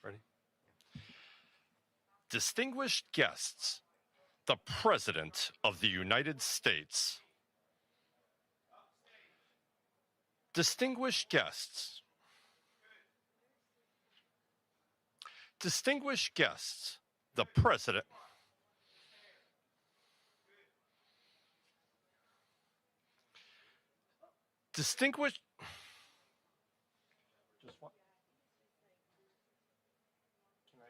Ready? Distinguished guests, the President of the United States. Distinguished guests. Distinguished guests, the President. Distinguished. Just one. Can I,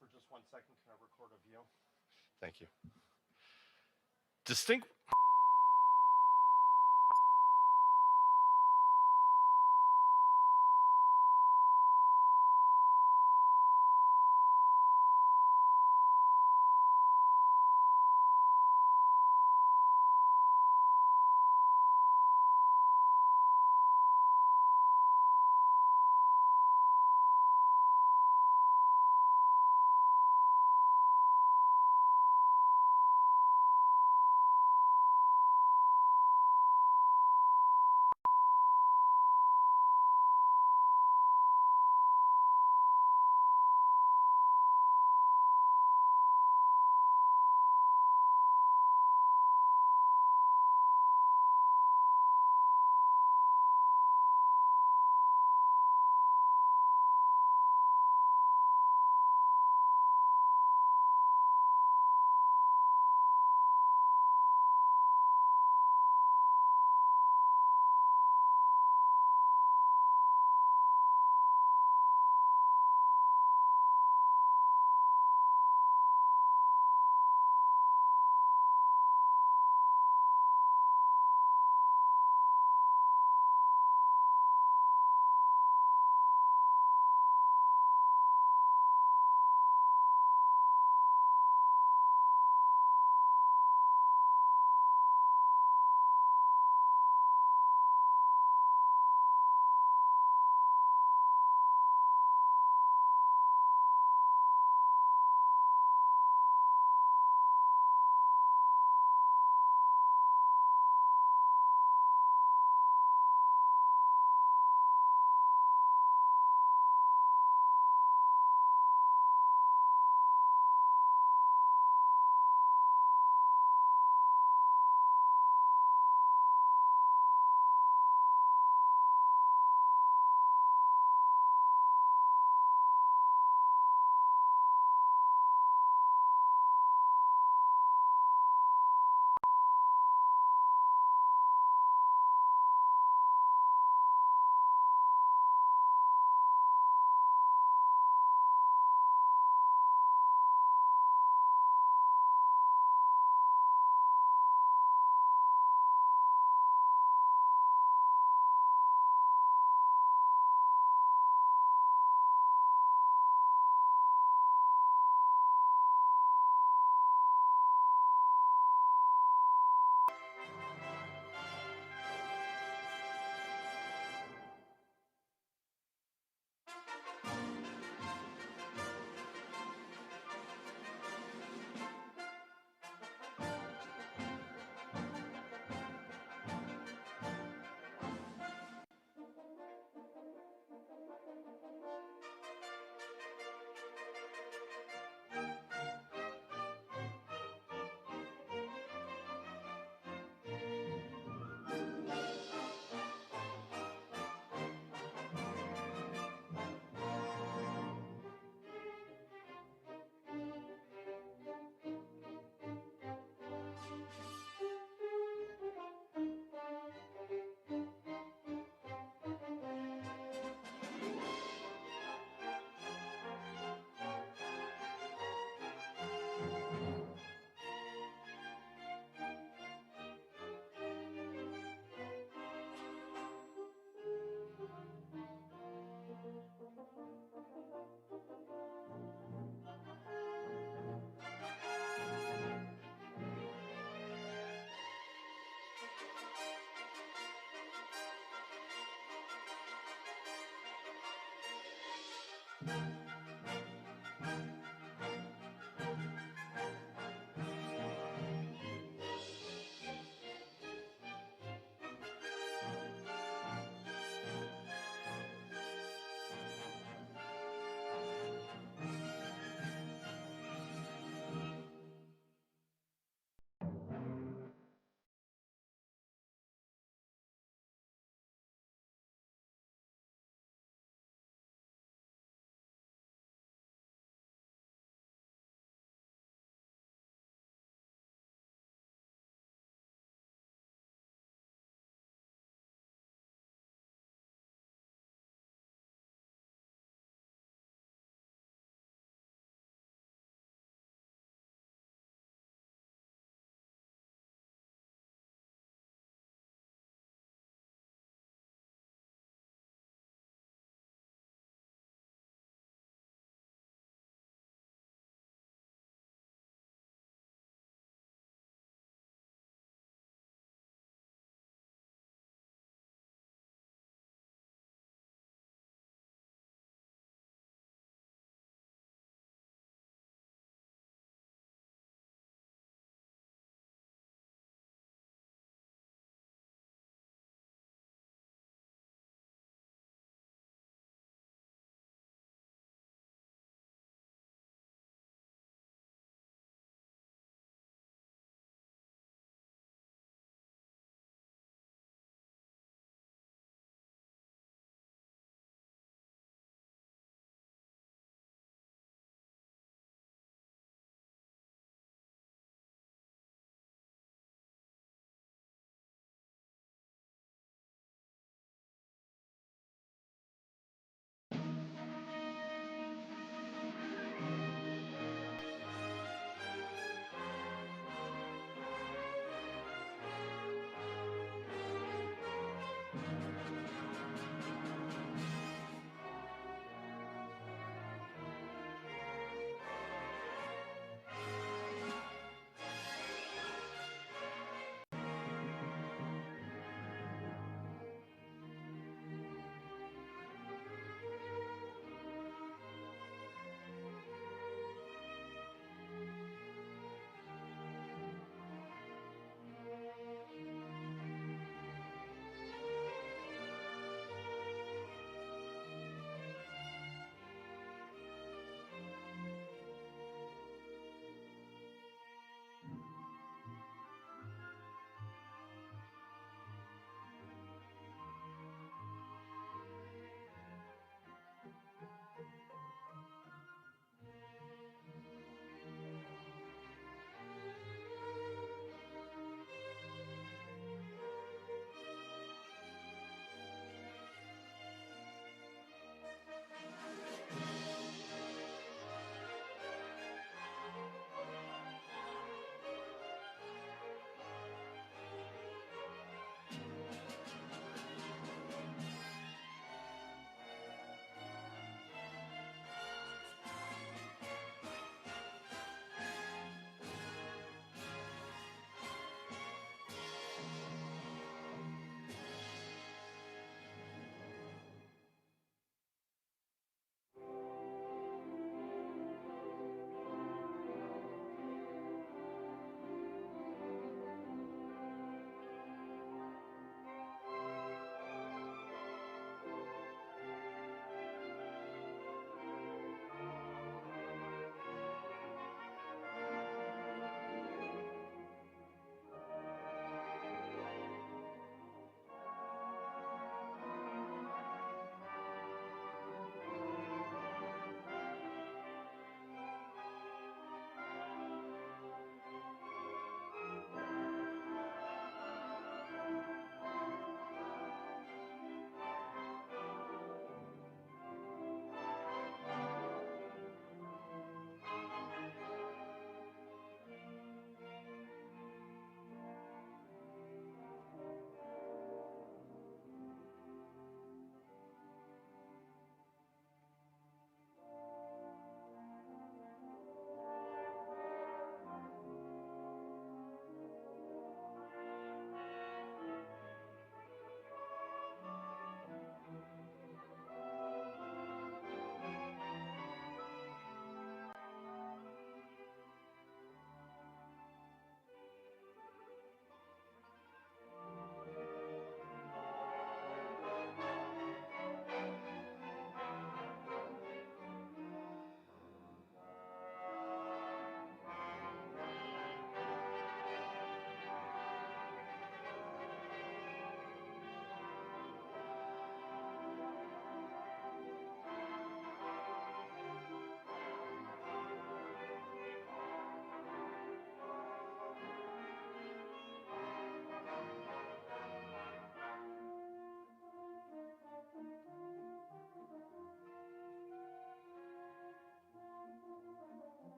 for just 1 second, can I record a view? Thank you.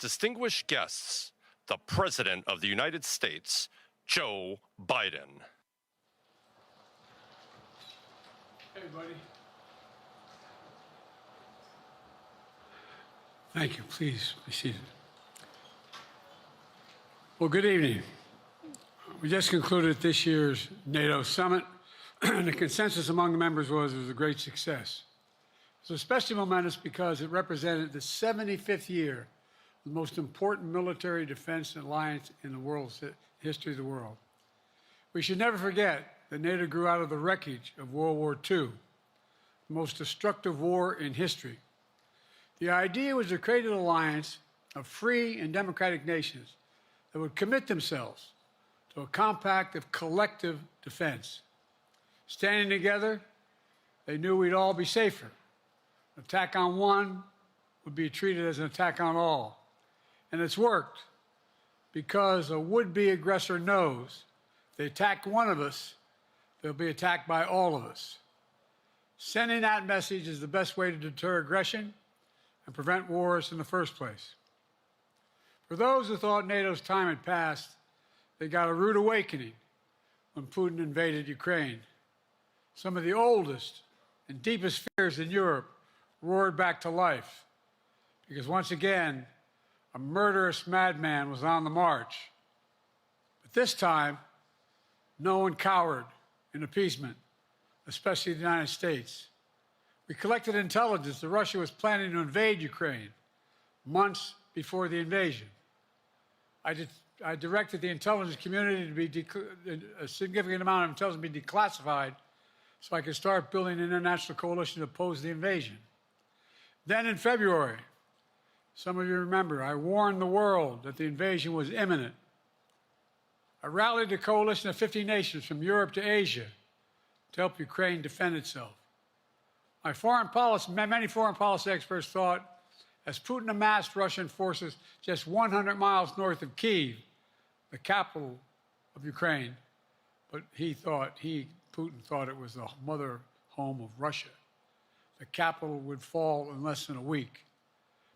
distinguished guests, the President of the United States, Joe Biden. Hey, buddy. Thank you. Please be seated. Well, good evening. We just concluded this year's NATO summit, and the consensus among the members was it was a great success. It was especially momentous because it represented the 75th year of the most important military defense alliance in the world's history of the world. We should never forget that NATO grew out of the wreckage of World War II, the most destructive war in history. The idea was to create an alliance of free and democratic nations that would commit themselves to a compact of collective defense. Standing together, they knew we'd all be safer. An attack on one would be treated as an attack on all. And it's worked because a would-be aggressor knows if they attack one of us, they'll be attacked by all of us. Sending that message is the best way to deter aggression and prevent wars in the first place. For those who thought NATO's time had passed, they got a rude awakening when Putin invaded Ukraine. Some of the oldest and deepest fears in Europe roared back to life because once again, a murderous madman was on the march. But this time, no one cowered in appeasement, especially the United States. We collected intelligence that Russia was planning to invade Ukraine months before the invasion. I directed the intelligence community to be a significant amount of intelligence be declassified so I could start building an international coalition to oppose the invasion. Then in February, some of you remember, I warned the world that the invasion was imminent. I rallied a coalition of 50 nations from Europe to Asia to help Ukraine defend itself. Many foreign policy experts thought as Putin amassed Russian forces just 100 miles north of Kyiv, the capital of Ukraine, but Putin thought it was the mother home of Russia. The capital would fall in less than a week.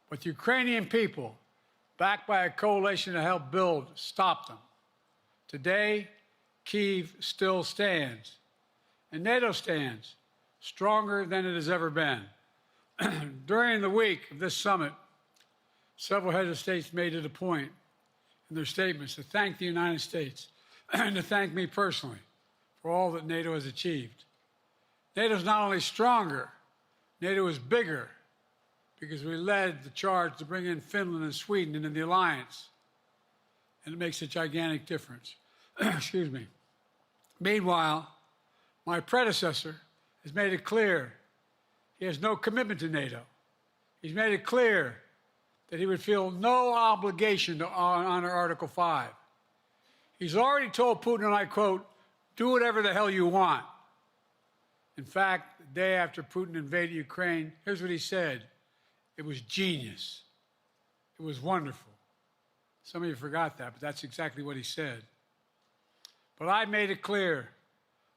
But the Ukrainian people, backed by a coalition to help build, stopped them. Today, Kyiv still stands, and NATO stands stronger than it has ever been. During the week of this summit, several heads of states made it a point in their statements to thank the United States and to thank me personally for all that NATO has achieved. NATO is not only stronger, NATO is bigger because we led the charge to bring in Finland and Sweden into the alliance, and it makes a gigantic difference. Excuse me. Meanwhile, my predecessor has made it clear he has no commitment to NATO. He's made it clear that he would feel no obligation to honor Article 5. He's already told Putin, and I quote, "Do whatever the hell you want." In fact, the day after Putin invaded Ukraine, here's what he said. It was genius. It was wonderful. Some of you forgot that, but that's exactly what he said. But I made it clear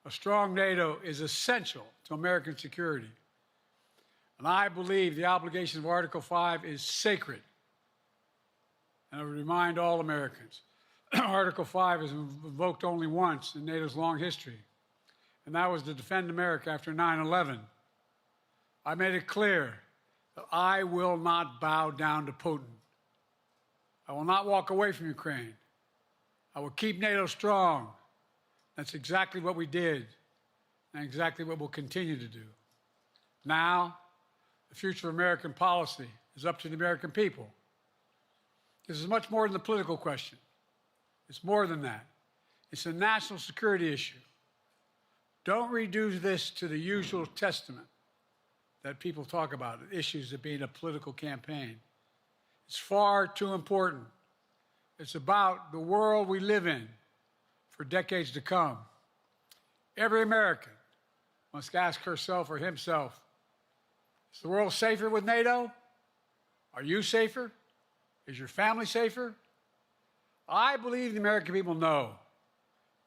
a strong NATO is essential to American security. And I believe the obligation of Article 5 is sacred. And I would remind all Americans, Article 5 is invoked only once in NATO's long history, and that was to defend America after 9/11. I made it clear that I will not bow down to Putin. I will not walk away from Ukraine. I will keep NATO strong. That's exactly what we did, and exactly what we'll continue to do. Now, the future of American policy is up to the American people. This is much more than a political question. It's more than that. It's a national security issue. Don't reduce this to the usual testament that people talk about, issues of being a political campaign. It's far too important. It's about the world we live in for decades to come. Every American must ask herself or himself, is the world safer with NATO? Are you safer? Is your family safer? I believe the American people know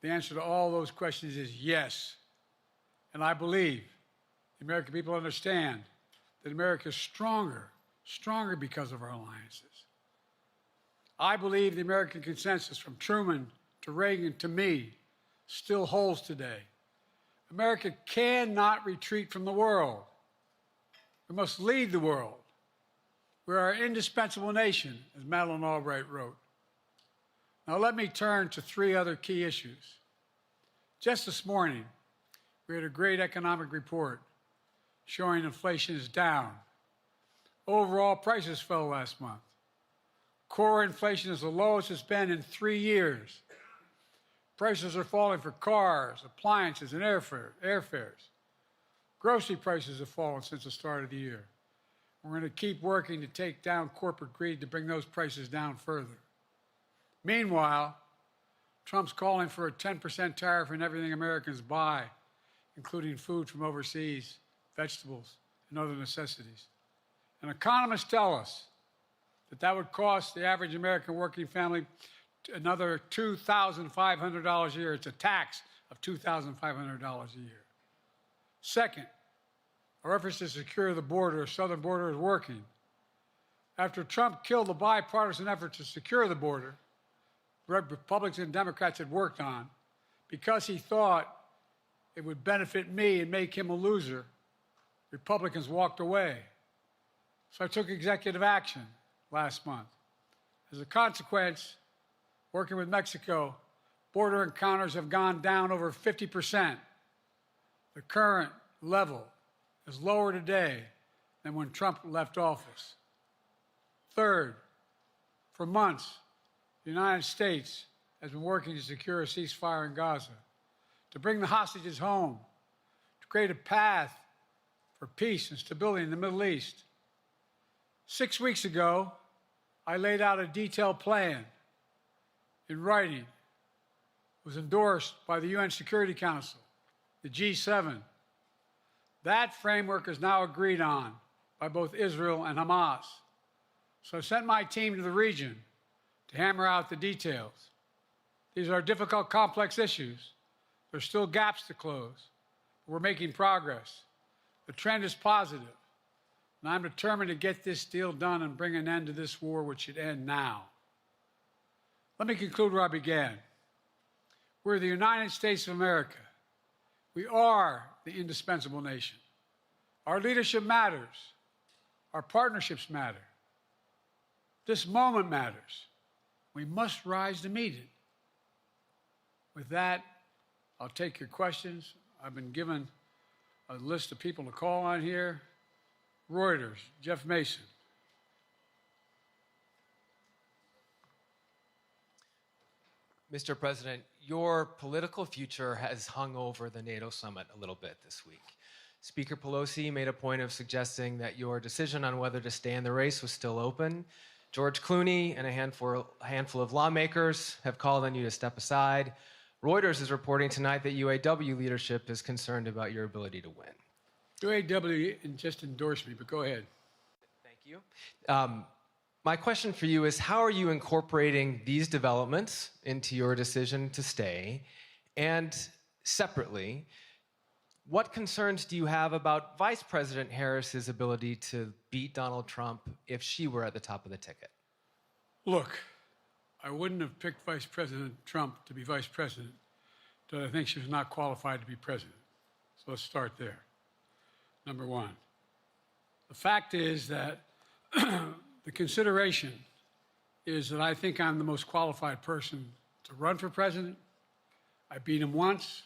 the answer to all those questions is yes. And I believe the American people understand that America is stronger because of our alliances. I believe the American consensus from Truman to Reagan to me still holds today. America cannot retreat from the world. We must lead the world. We are an indispensable nation, as Madeleine Albright wrote. Now let me turn to three other key issues. Just this morning, we had a great economic report showing inflation is down. Overall prices fell last month. Core inflation is the lowest it's been in 3 years. Prices are falling for cars, appliances, and airfares. Grocery prices have fallen since the start of the year. We're going to keep working to take down corporate greed to bring those prices down further. Meanwhile, Trump's calling for a 10% tariff on everything Americans buy, including food from overseas, vegetables, and other necessities. And economists tell us that would cost the average American working family another $2,500 a year. It's a tax of $2,500 a year. Second, our efforts to secure the border, the southern border, is working. After Trump killed the bipartisan effort to secure the border, Republicans and Democrats had worked on, because he thought it would benefit me and make him a loser, Republicans walked away. So I took executive action last month. As a consequence, working with Mexico, border encounters have gone down over 50%. The current level is lower today than when Trump left office. Third, for months, the United States has been working to secure a ceasefire in Gaza, to bring the hostages home, to create a path for peace and stability in the Middle East. 6 weeks ago, I laid out a detailed plan in writing. It was endorsed by the UN Security Council, the G7. That framework is now agreed on by both Israel and Hamas. So I sent my team to the region to hammer out the details. These are difficult, complex issues. There's still gaps to close. We're making progress. The trend is positive, and I'm determined to get this deal done and bring an end to this war, which should end now. Let me conclude where I began. We're the United States of America. We are the indispensable nation. Our leadership matters. Our partnerships matter. This moment matters. We must rise to meet it. With that, I'll take your questions. I've been given a list of people to call on here. Reuters, Jeff Mason. Mr. President, your political future has hung over the NATO summit a little bit this week. Speaker Pelosi made a point of suggesting that your decision on whether to stay in the race was still open. George Clooney and a handful of lawmakers have called on you to step aside. Reuters is reporting tonight that UAW leadership is concerned about your ability to win. UAW just endorsed me, but go ahead. Thank you. My question for you is, how are you incorporating these developments into your decision to stay? And separately, what concerns do you have about Vice President Harris's ability to beat Donald Trump if she were at the top of the ticket? Look, I wouldn't have picked Vice President Trump to be vice president until I think she was not qualified to be president. So let's start there. Number one. The fact is that the consideration is that I think I'm the most qualified person to run for president. I beat him once,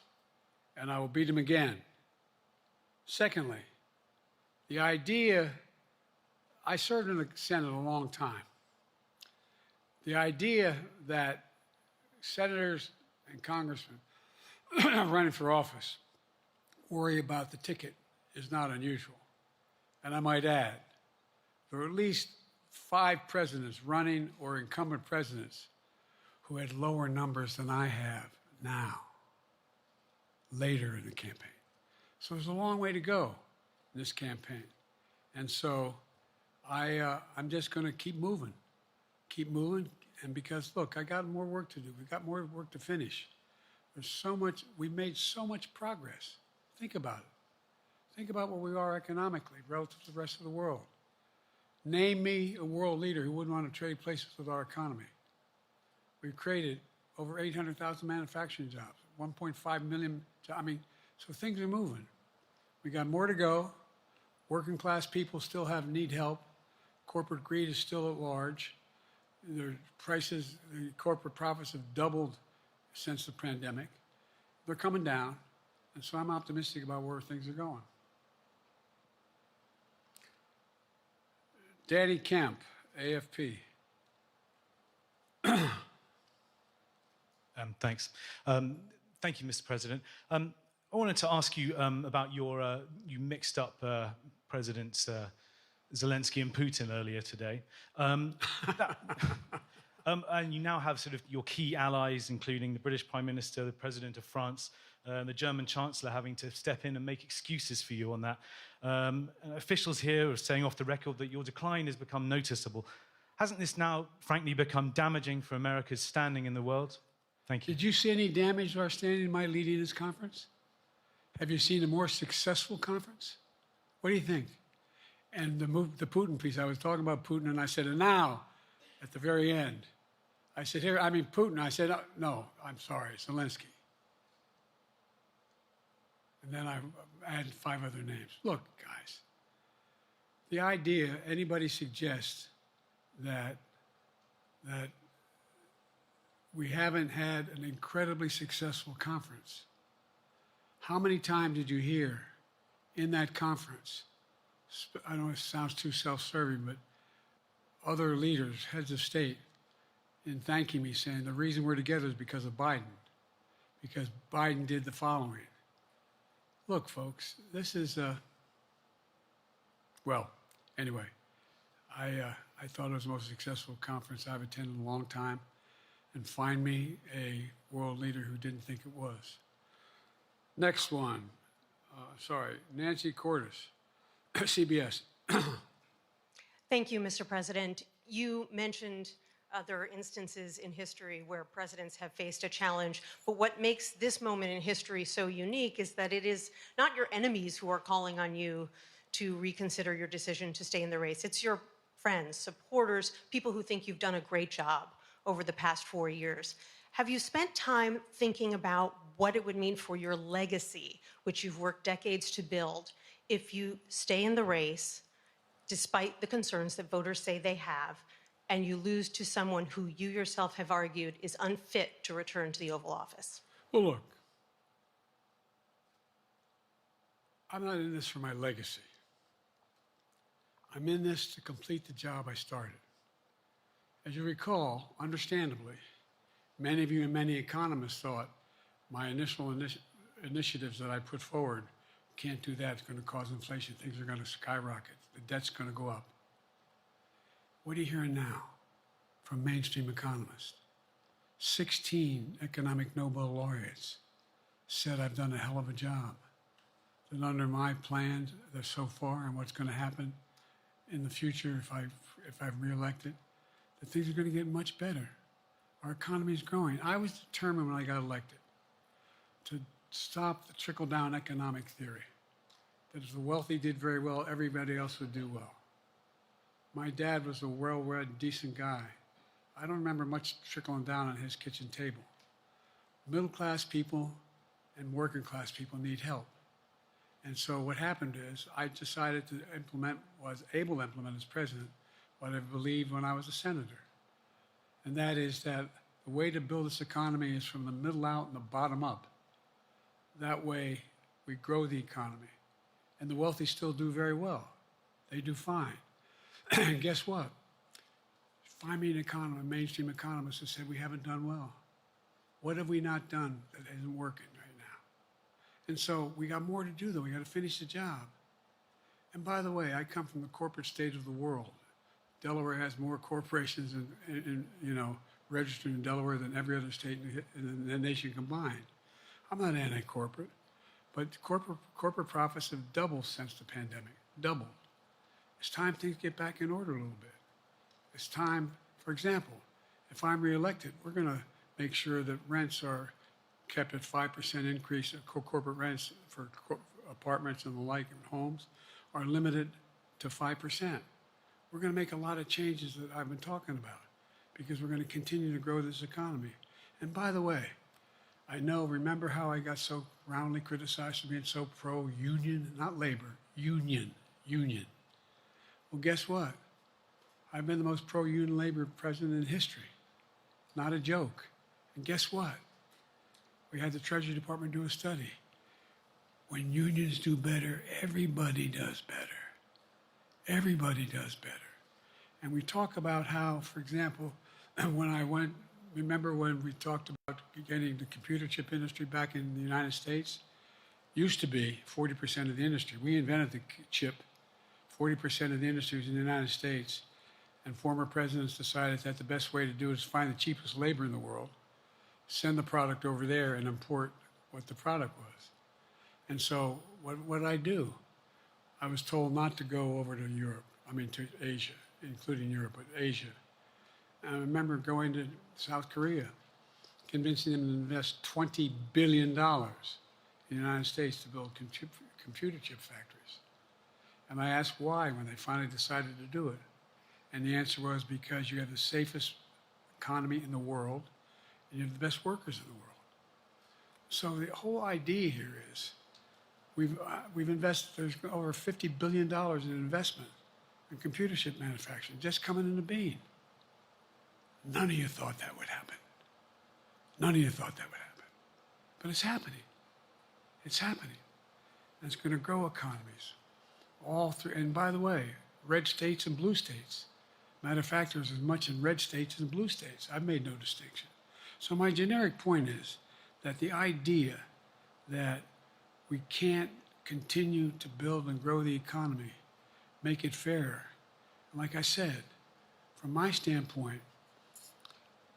and I will beat him again. Secondly, the idea, I served in the Senate a long time. The idea that senators and congressmen running for office worry about the ticket is not unusual. And I might add, there are at least 5 presidents running or incumbent presidents who had lower numbers than I have now, later in the campaign. So there's a long way to go in this campaign. And so I'm just going to keep moving. And because, look, I got more work to do. We've got more work to finish. There's so much, we've made so much progress. Think about it. Think about where we are economically relative to the rest of the world. Name me a world leader who wouldn't want to trade places with our economy. We've created over 800,000 manufacturing jobs, 1.5 million, so things are moving. We got more to go. Working class people still need help. Corporate greed is still at large. Their prices, the corporate profits have doubled since the pandemic. They're coming down, and so I'm optimistic about where things are going. Danny Kemp, AFP. Thanks. Thank you, Mr. President. I wanted to ask you about your, you mixed up Presidents Zelensky and Putin earlier today. And you now have sort of your key allies, including the British Prime Minister, the President of France, the German Chancellor having to step in and make excuses for you on that. Officials here are saying off the record that your decline has become noticeable. Hasn't this now, frankly, become damaging for America's standing in the world? Thank you. Did you see any damage to our standing in my leading this conference? Have you seen a more successful conference? What do you think? And the Putin piece, I was talking about Putin, and I said, and now, at the very end, I said, here, I mean, Putin. I said, no, I'm sorry, Zelensky. And then I added 5 other names. Look, guys, the idea anybody suggests that we haven't had an incredibly successful conference. How many times did you hear in that conference, I know it sounds too self-serving, but other leaders, heads of state, in thanking me, saying the reason we're together is because of Biden, because Biden did the following. Look, folks, this is, well, anyway, I thought it was the most successful conference I've attended in a long time, and find me a world leader who didn't think it was. Next one, Nancy Cordes, CBS. Thank you, Mr. President. You mentioned other instances in history where presidents have faced a challenge, but what makes this moment in history so unique is that it is not your enemies who are calling on you to reconsider your decision to stay in the race. It's your friends, supporters, people who think you've done a great job over the past 4 years. Have you spent time thinking about what it would mean for your legacy, which you've worked decades to build, if you stay in the race, despite the concerns that voters say they have, and you lose to someone who you yourself have argued is unfit to return to the Oval Office? Well, look, I'm not in this for my legacy. I'm in this to complete the job I started. As you recall, understandably, many of you and many economists thought my initial initiatives that I put forward, can't do that, it's going to cause inflation, things are going to skyrocket, the debt's going to go up. What are you hearing now from mainstream economists? 16 economic Nobel laureates said I've done a hell of a job. That under my plan so far and what's going to happen in the future if I'm reelected, that things are going to get much better. Our economy is growing. I was determined when I got elected to stop the trickle-down economic theory, that if the wealthy did very well, everybody else would do well. My dad was a well-read, decent guy. I don't remember much trickling down on his kitchen table. Middle-class people and working-class people need help. And so what happened is I decided to was able to implement as president what I believed when I was a senator. And that is that the way to build this economy is from the middle out and the bottom up. That way we grow the economy. And the wealthy still do very well. They do fine. And guess what? Find me an mainstream economist who said we haven't done well. What have we not done that isn't working right now? And so we got more to do, though. We got to finish the job. And by the way, I come from the corporate state of the world. Delaware has more corporations registered in Delaware than every other state in the nation combined. I'm not anti-corporate, but corporate profits have doubled since the pandemic, doubled. It's time things get back in order a little bit. It's time, for example, if I'm reelected, we're going to make sure that rents are kept at 5% increase, corporate rents for apartments and the like and homes are limited to 5%. We're going to make a lot of changes that I've been talking about because we're going to continue to grow this economy. And by the way, remember how I got so roundly criticized for being so pro-union, not labor, union. Well, guess what? I've been the most pro-union labor president in history. Not a joke. And guess what? We had the Treasury Department do a study. When unions do better, everybody does better. Everybody does better. And we talk about how, for example, remember when we talked about getting the computer chip industry back in the United States? Used to be 40% of the industry. We invented the chip. 40% of the industry was in the United States. And former presidents decided that the best way to do it is find the cheapest labor in the world, send the product over there, and import what the product was. And so what did I do? I was told not to go over to to Asia, including Europe, but Asia. And I remember going to South Korea, convincing them to invest $20 billion in the United States to build computer chip factories. And I asked why when they finally decided to do it. And the answer was because you have the safest economy in the world and you have the best workers in the world. So the whole idea here is we've invested, there's over $50 billion in investment in computer chip manufacturing just coming in the bean. None of you thought that would happen. None of you thought that would happen. But it's happening. It's happening. And it's going to grow economies. All through, and by the way, red states and blue states. Matter of fact, there's as much in red states as in blue states. I've made no distinction. So my generic point is that the idea that we can't continue to build and grow the economy, make it fairer. And like I said, from my standpoint,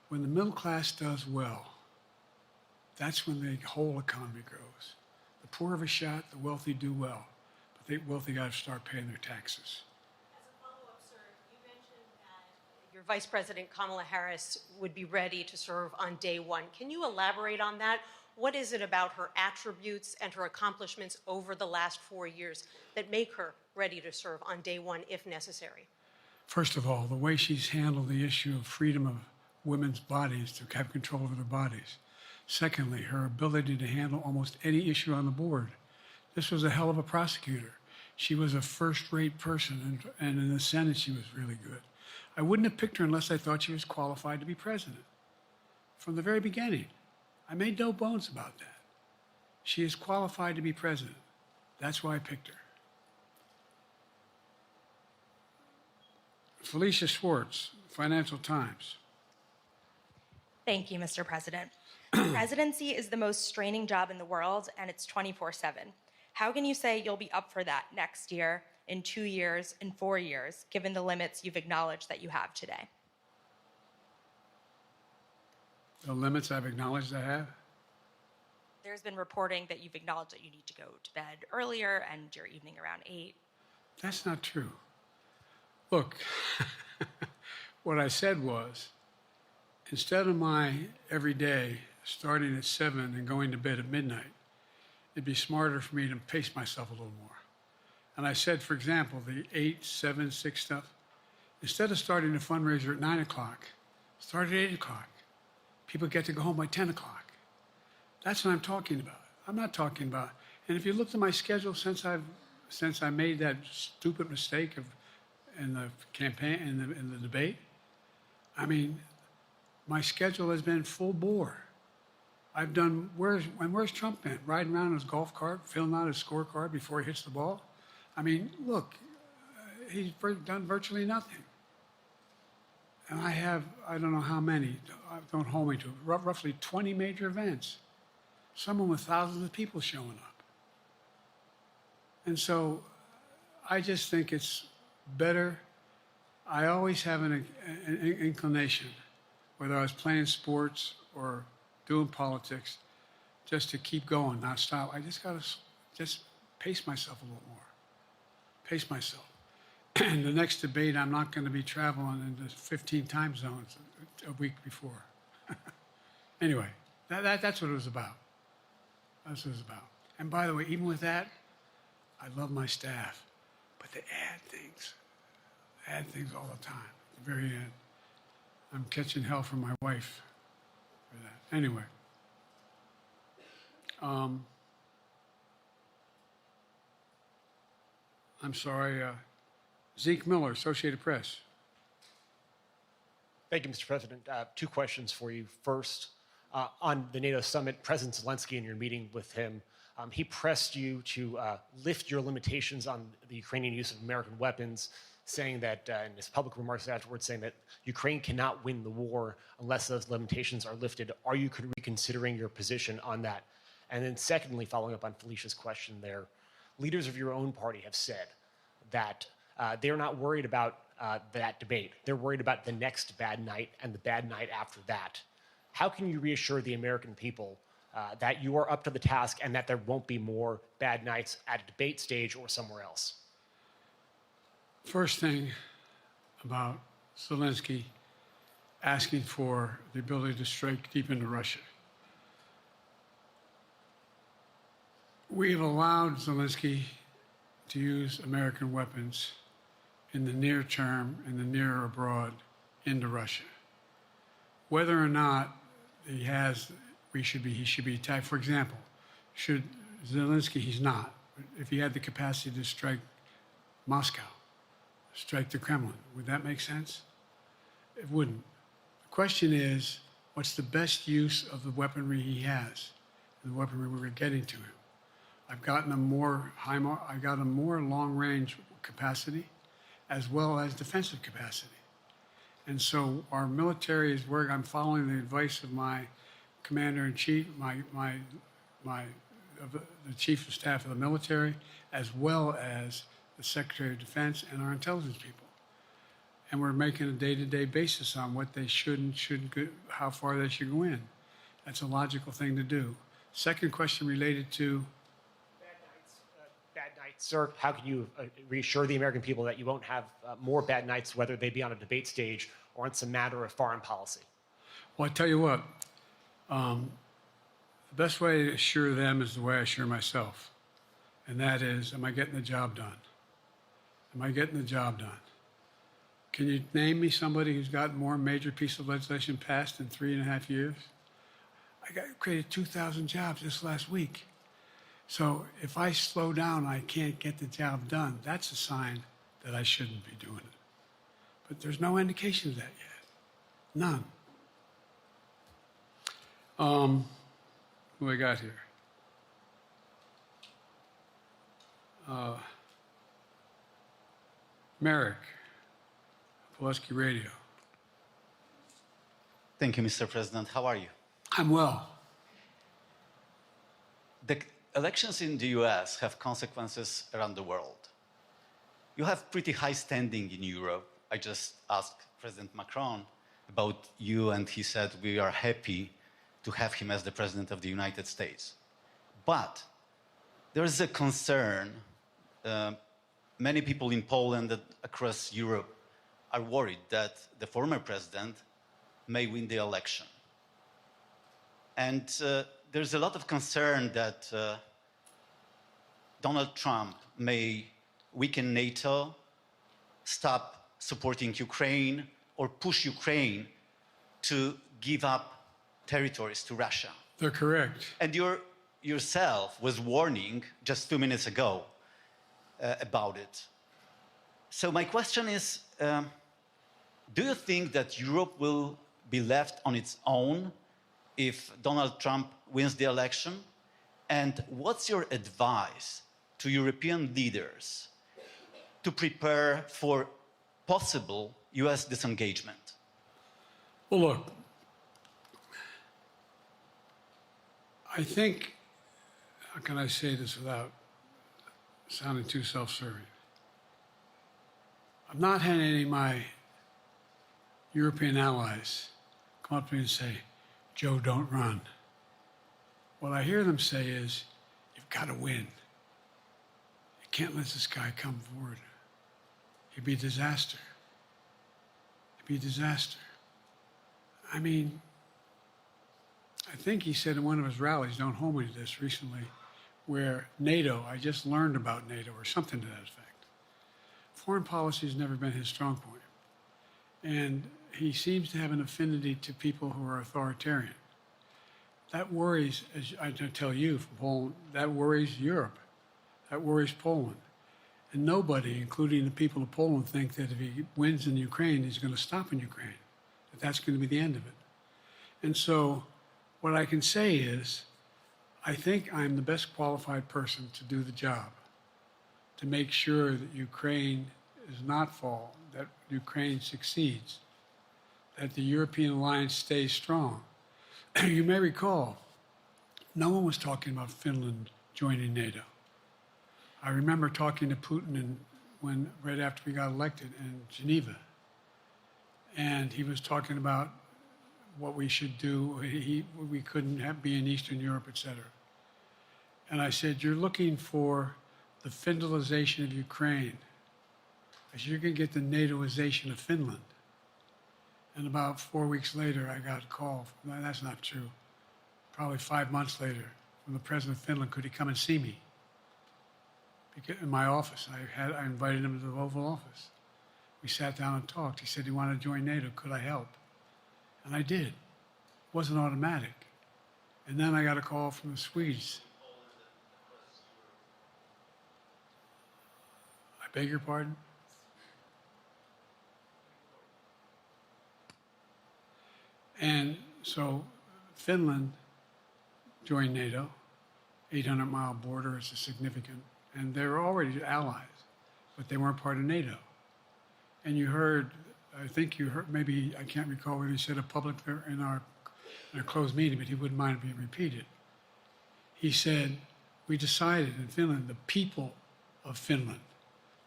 when the middle class does well, that's when the whole economy grows. The poor have a shot, the wealthy do well, but the wealthy got to start paying their taxes. As a follow-up, sir, you mentioned that your Vice President Kamala Harris would be ready to serve on day one. Can you elaborate on that? What is it about her attributes and her accomplishments over the last 4 years that make her ready to serve on day one if necessary? First of all, the way she's handled the issue of freedom of women's bodies to have control over their bodies. Secondly, her ability to handle almost any issue on the board. This was a hell of a prosecutor. She was a first-rate person, and in the Senate she was really good. I wouldn't have picked her unless I thought she was qualified to be president. From the very beginning, I made no bones about that. She is qualified to be president. That's why I picked her. Felicia Schwartz, Financial Times. Thank you, Mr. President. Presidency is the most straining job in the world, and it's 24/7. How can you say you'll be up for that next year, in 2 years, in 4 years, given the limits you've acknowledged that you have today? The limits I've acknowledged I have? There's been reporting that you've acknowledged that you need to go to bed earlier and your evening around 8. That's not true. Look, what I said was, instead of my every day starting at 7 and going to bed at midnight, it'd be smarter for me to pace myself a little more. And I said, for example, the 8, 7, 6 stuff, instead of starting a fundraiser at 9 o'clock, start at 8 o'clock. People get to go home by 10 o'clock. That's what I'm talking about. I'm not talking about, and if you look at my schedule since I made that stupid mistake in the campaign, in the debate, I mean, my schedule has been full bore. I've done, where's Trump been? Riding around in his golf cart, filling out his scorecard before he hits the ball? I mean, look, he's done virtually nothing. And I have, I don't know how many, don't hold me to it, roughly 20 major events. Some with thousands of people showing up. And so I just think it's better. I always have an inclination, whether I was playing sports or doing politics, just to keep going, not stop. I just got to pace myself a little more. Pace myself. And the next debate, I'm not going to be traveling into 15 time zones a week before. Anyway, that's what it was about. That's what it was about. And by the way, even with that, I love my staff, but they add things all the time, at the very end. I'm catching hell from my wife for that. Anyway. I'm sorry, Zeke Miller, Associated Press. Thank you, Mr. President. Two questions for you. First, on the NATO summit, President Zelensky, in your meeting with him, he pressed you to lift your limitations on the Ukrainian use of American weapons, saying that, in his public remarks afterwards, saying that Ukraine cannot win the war unless those limitations are lifted. Are you reconsidering your position on that? And then secondly, following up on Felicia's question there, leaders of your own party have said that they're not worried about that debate. They're worried about the next bad night and the bad night after that. How can you reassure the American people that you are up to the task and that there won't be more bad nights at a debate stage or somewhere else? First thing about Zelensky asking for the ability to strike deep into Russia. We've allowed Zelensky to use American weapons in the near term, in the near or abroad, into Russia. Whether or not he should be attacked. For example, should Zelensky, he's not. If he had the capacity to strike Moscow, strike the Kremlin, would that make sense? It wouldn't. The question is, what's the best use of the weaponry he has, and the weaponry we're getting to him? I've gotten a more long-range capacity, as well as defensive capacity. And so our military is where I'm following the advice of my commander-in-chief, the chief of staff of the military, as well as the Secretary of Defense and our intelligence people. And we're making a day-to-day basis on what they should and shouldn't go, how far they should go in. That's a logical thing to do. Second question related to Bad nights, sir. How can you reassure the American people that you won't have more bad nights, whether they be on a debate stage or it's a matter of foreign policy? Well, I tell you what, the best way to assure them is the way I assure myself. And that is, am I getting the job done? Am I getting the job done? Can you name me somebody who's got more major piece of legislation passed in 3.5 years? I created 2,000 jobs just last week. So if I slow down, I can't get the job done. That's a sign that I shouldn't be doing it. But there's no indication of that yet. None. Who I got here? Merrick, Pulaski Radio. Thank you, Mr. President. How are you? I'm well. The elections in the US have consequences around the world. You have pretty high standing in Europe. I just asked President Macron about you, and he said we are happy to have him as the President of the United States. But there is a concern. Many people in Poland and across Europe are worried that the former president may win the election. And there's a lot of concern that Donald Trump may weaken NATO, stop supporting Ukraine, or push Ukraine to give up territories to Russia. They're correct. And yourself was warning just 2 minutes ago about it. So my question is, do you think that Europe will be left on its own if Donald Trump wins the election? And what's your advice to European leaders to prepare for possible US disengagement? Well, look, I think, how can I say this without sounding too self-serving? I'm not having any of my European allies come up to me and say, Joe, don't run. What I hear them say is, you've got to win. You can't let this guy come forward. It'd be a disaster. It'd be a disaster. I mean, I think he said in one of his rallies, don't hold me to this, recently, where NATO, I just learned about NATO, or something to that effect. Foreign policy has never been his strong point. And he seems to have an affinity to people who are authoritarian. That worries, as I tell you from Poland, that worries Europe. That worries Poland. And nobody, including the people of Poland, think that if he wins in Ukraine, he's going to stop in Ukraine, that that's going to be the end of it. And so what I can say is, I think I'm the best qualified person to do the job, to make sure that Ukraine does not fall, that Ukraine succeeds, that the European alliance stays strong. You may recall, no one was talking about Finland joining NATO. I remember talking to Putin right after we got elected in Geneva, and he was talking about what we should do. We couldn't be in Eastern Europe, et cetera. And I said, you're looking for the Finlandization of Ukraine. I said, you're going to get the NATOization of Finland. And about 4 weeks later, I got a call. No, that's not true. Probably 5 months later, from the president of Finland, could he come and see me? In my office, I invited him to the Oval Office. We sat down and talked. He said he wanted to join NATO. Could I help? And I did. It wasn't automatic. And then I got a call from the Swedes. I beg your pardon? And so Finland joined NATO. 800-mile border is a significant, and they were already allies, but they weren't part of NATO. And you heard, I think you heard, maybe, I can't recall what he said in public in our closed meeting, but he wouldn't mind it being repeated. He said, we decided in Finland, the people of Finland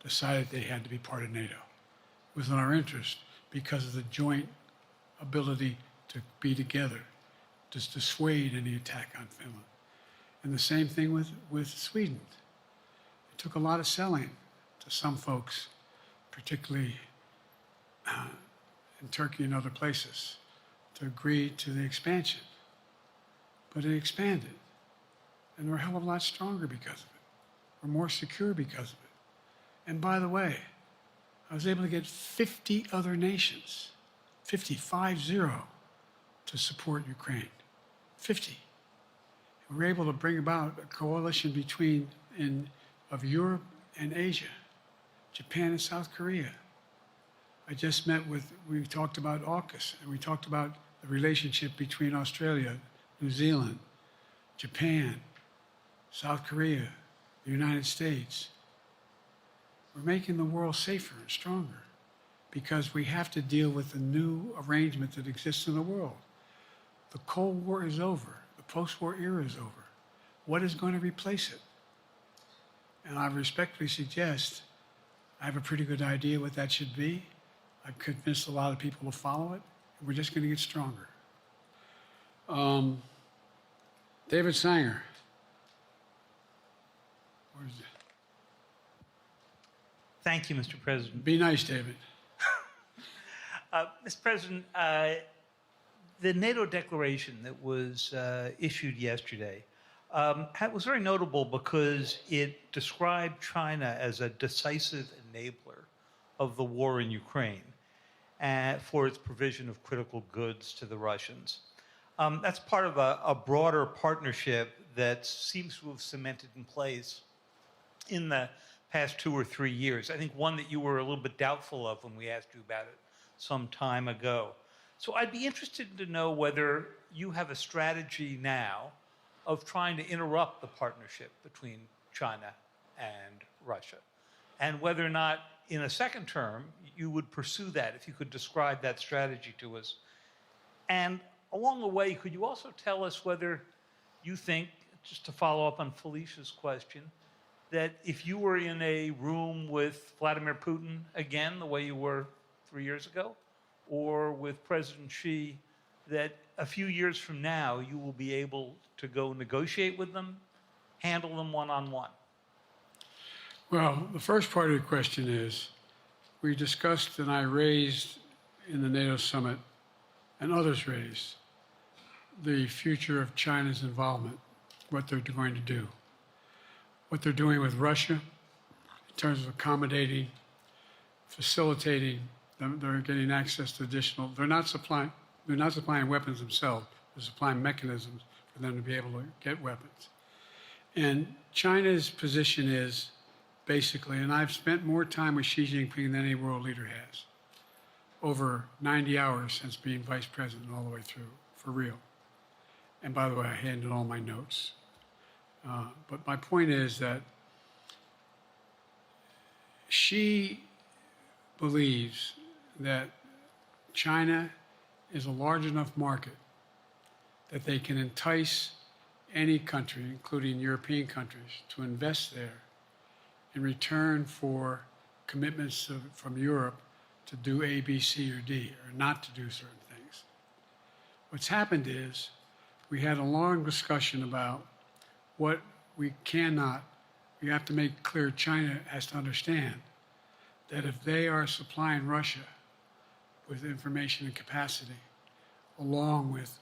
decided they had to be part of NATO. It was in our interest because of the joint ability to be together, to dissuade any attack on Finland. And the same thing with Sweden. It took a lot of selling to some folks, particularly in Turkey and other places, to agree to the expansion. But it expanded. And we're a hell of a lot stronger because of it. We're more secure because of it. And by the way, I was able to get 50 other nations, 50, to support Ukraine. 50. We were able to bring about a coalition of Europe and Asia, Japan and South Korea. I just we talked about AUKUS, and we talked about the relationship between Australia, New Zealand, Japan, South Korea, the United States. We're making the world safer and stronger because we have to deal with the new arrangement that exists in the world. The Cold War is over. The post-war era is over. What is going to replace it? And I respectfully suggest I have a pretty good idea what that should be. I've convinced a lot of people to follow it. And we're just going to get stronger. David Sanger. Where's it? Thank you, Mr. President. Be nice, David. Mr. President, the NATO declaration that was issued yesterday was very notable because it described China as a decisive enabler of the war in Ukraine for its provision of critical goods to the Russians. That's part of a broader partnership that seems to have cemented in place in the past 2 or 3 years. I think one that you were a little bit doubtful of when we asked you about it some time ago. So I'd be interested to know whether you have a strategy now of trying to interrupt the partnership between China and Russia, and whether or not in a second term you would pursue that, if you could describe that strategy to us. And along the way, could you also tell us whether you think, just to follow up on Felicia's question, that if you were in a room with Vladimir Putin again, the way you were 3 years ago, or with President Xi, that a few years from now you will be able to go negotiate with them, handle them one-on-one? Well, the first part of the question is, we discussed and I raised in the NATO summit, and others raised, the future of China's involvement, what they're going to do, what they're doing with Russia in terms of accommodating, facilitating, They're getting access to additional. They're not supplying weapons themselves. They're supplying mechanisms for them to be able to get weapons. And China's position is basically, and I've spent more time with Xi Jinping than any world leader has, over 90 hours since being vice president all the way through, for real. And by the way, I handed all my notes. But my point is that Xi believes that China is a large enough market that they can entice any country, including European countries, to invest there in return for commitments from Europe to do A, B, C, or D, or not to do certain things. What's happened is we had a long discussion about what we have to make clear. China has to understand that if they are supplying Russia with information and capacity, along with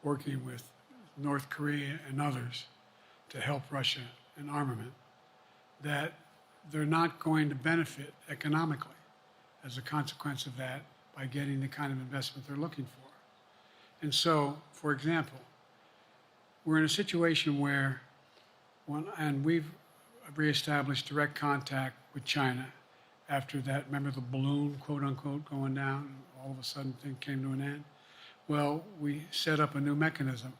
working with North Korea and others to help Russia in armament, that they're not going to benefit economically as a consequence of that by getting the kind of investment they're looking for. And so, for example, we're in a situation where, and we've reestablished direct contact with China after that, remember the balloon, quote unquote, going down, and all of a sudden things came to an end? Well, we set up a new mechanism.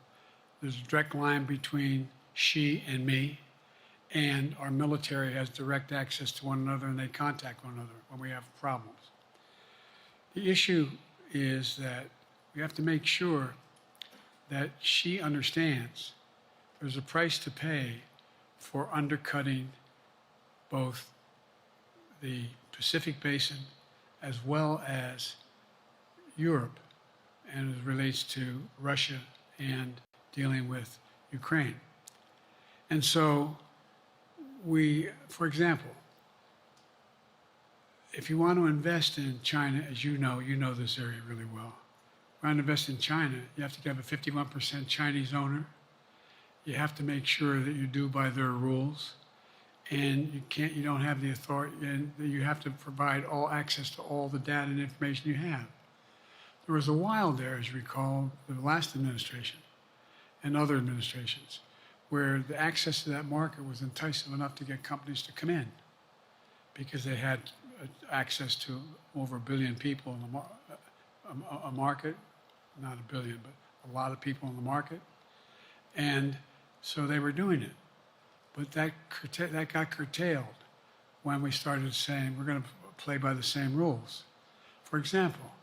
There's a direct line between Xi and me, and our military has direct access to one another, and they contact one another when we have problems. The issue is that we have to make sure that Xi understands there's a price to pay for undercutting both the Pacific Basin as well as Europe, and as it relates to Russia and dealing with Ukraine. And so for example, if you want to invest in China, as you know this area really well. If you want to invest in China, you have to have a 51% Chinese owner. You have to make sure that you do by their rules. And you don't have the authority, and you have to provide all access to all the data and information you have. There was a while there, as you recall, the last administration and other administrations, where the access to that market was enticing enough to get companies to come in because they had access to over 1 billion people in a market, not 1 billion, but a lot of people in the market. And so they were doing it. But that got curtailed when we started saying we're going to play by the same rules. For example,